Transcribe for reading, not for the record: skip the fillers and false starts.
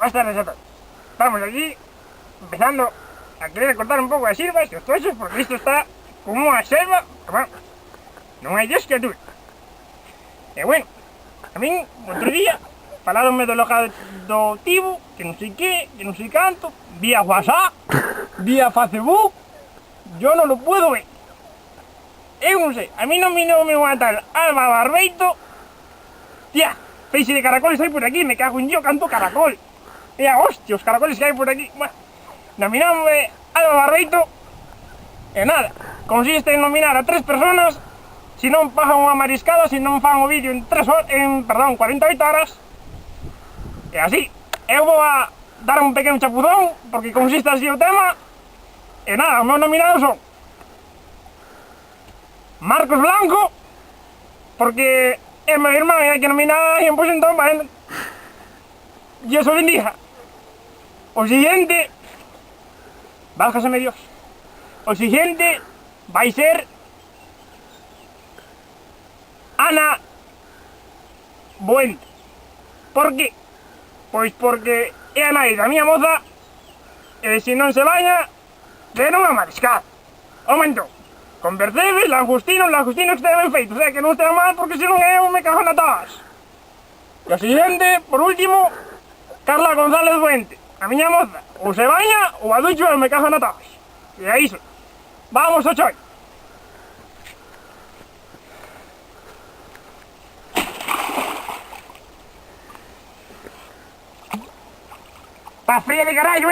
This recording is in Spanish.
Buenas tardes a todos. Estamos aquí empezando a querer cortar un pouco as sirvas e os toxos porque isto está como unha selva que, bueno, non hai Dios que ature. E bueno, a min, outro día, falaronme do local do Tibu, que non sei que, que non sei canto, vía WhatsApp, vía Facebook, yo non lo puedo ver. Eu non sei, a mí non me unha tal Alba Barbeito, tía, peixe de caracoles hai por aquí, me cago en yo, canto caracol. Mira, hostia, os caracoles que hai por aquí. Bueno, nominamos Alba Barbeito e nada, consiste en nominar a 3 personas se non pagan unha mariscada, se non fan o vídeo en 48 horas. E así, eu vou a dar un pequeno chapuzón porque consiste así o tema. E nada, os meus nominados son Marcos Blanco, porque é meu irmán e hai que nominar a alguén, pois entón, vale. Dios o bendiga. O siguiente, válgaseme Dios, o siguiente vai ser Ana Buente. Por que? Pois porque é a nai da miña moza e se non se baña, de non a mariscar. Momento, con percebes, langostinos que estén ben feitos, que non estén mal porque se non eu me cago na tabas. E o siguiente, por último, Carla González Buente, a miña moza, ou se baña ou a ducho e me cago na tabas. E é iso. Vamos ao choi. Está fría de carallo,